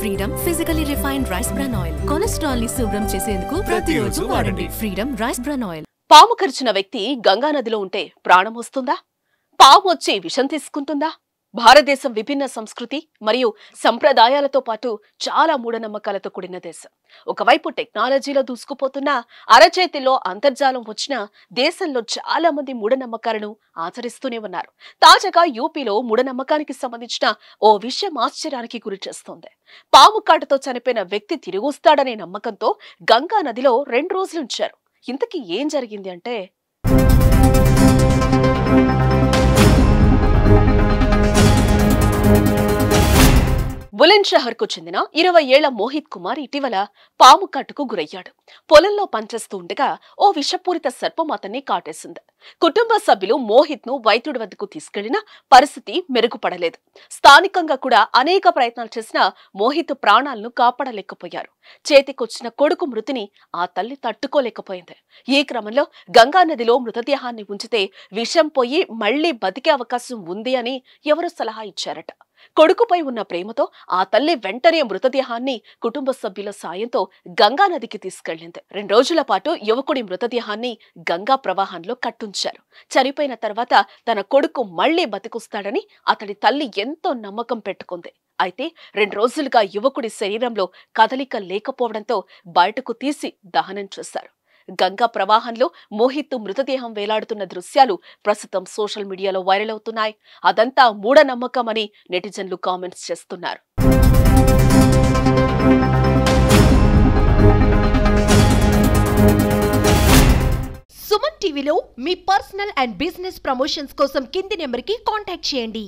Freedom physically refined rice bran oil cholesterol ని శుభ్రం చేసేందుకు ప్రతిరోజు వాడండి. Freedom rice bran oil. పాము కరిచిన వ్యక్తి గంగా నదిలో ఉంటే ప్రాణం వస్తుందా? పాము వచ్చి విషం తీసుకుంటుందా? భారతదేశం విభిన్న సంస్కృతి మరియు సంప్రదాయాలతో పాటు చాలా మూఢనమ్మకాలతో కూడిన దేశం. ఒకవైపు టెక్నాలజీలో దూసుకుపోతున్న అరచేతిలో అంతర్జాలం వచ్చిన దేశంలో చాలా మంది మూఢనమ్మకాలను ఆచరిస్తూనే ఉన్నారు. తాజాగా యూపీలో మూఢనమ్మకానికి సంబంధించిన ఓ విషయం ఆశ్చర్యానికి గురి చేస్తోంది. పాము కాటుతో చనిపోయిన వ్యక్తి తిరిగొస్తాడనే నమ్మకంతో గంగా నదిలో 2 రోజులు ఉంచారు. ఇంతకీ ఏం జరిగింది అంటే, బులంద్‌షహర్ కు చెందిన 20 ఏళ్ల మోహిత్ కుమార్ ఇటీవల పాము కాటుకు గురయ్యాడు. పొలంలో పనిచేస్తూ ఉండగా ఓ విషపూరిత సర్పం అతన్ని కాటేసింది. కుటుంబ సభ్యులు మోహిత్ ను వైద్యుడి వద్దకు తీసుకెళ్లినా పరిస్థితి మెరుగుపడలేదు. స్థానికంగా కూడా అనేక ప్రయత్నాలు చేసినా మోహిత్ ప్రాణాలను కాపాడలేకపోయారు. చేతికొచ్చిన కొడుకు మృతిని ఆ తల్లి తట్టుకోలేకపోయింది. ఈ క్రమంలో గంగా నదిలో మృతదేహాన్ని ఉంచితే విషం పోయి మళ్లీ బతికే అవకాశం ఉంది అని ఎవరో సలహా ఇచ్చారట. కొడుకుపై ఉన్న ప్రేమతో ఆ తల్లి వెంటనే మృతదేహాన్ని కుటుంబ సభ్యుల సాయంతో గంగా నదికి తీసుకెళ్లింది. 2 రోజుల పాటు యువకుడి మృతదేహాన్ని గంగా ప్రవాహంలో కట్టుంచారు. చనిపోయిన తర్వాత తన కొడుకు మళ్లీ బతికొస్తాడని అతడి తల్లి ఎంతో నమ్మకం పెట్టుకుంది. అయితే 2 రోజులుగా యువకుడి శరీరంలో కదలిక లేకపోవడంతో బయటకు తీసి దహనం చేశారు. గంగా ప్రవాహంలో మోహిత్ మృతదేహం వేలాడుతున్న దృశ్యాలు ప్రస్తుతం సోషల్ మీడియాలో వైరల్ అవుతున్నాయి. అదంతా మూఢనమ్మకమని నెటిజన్లు కామెంట్స్ చేస్తున్నారు. సుమన్ టీవీలో మీ పర్సనల్ అండ్ బిజినెస్ ప్రమోషన్స్ కోసం కింది నెంబర్కి కాంటాక్ట్ చేయండి.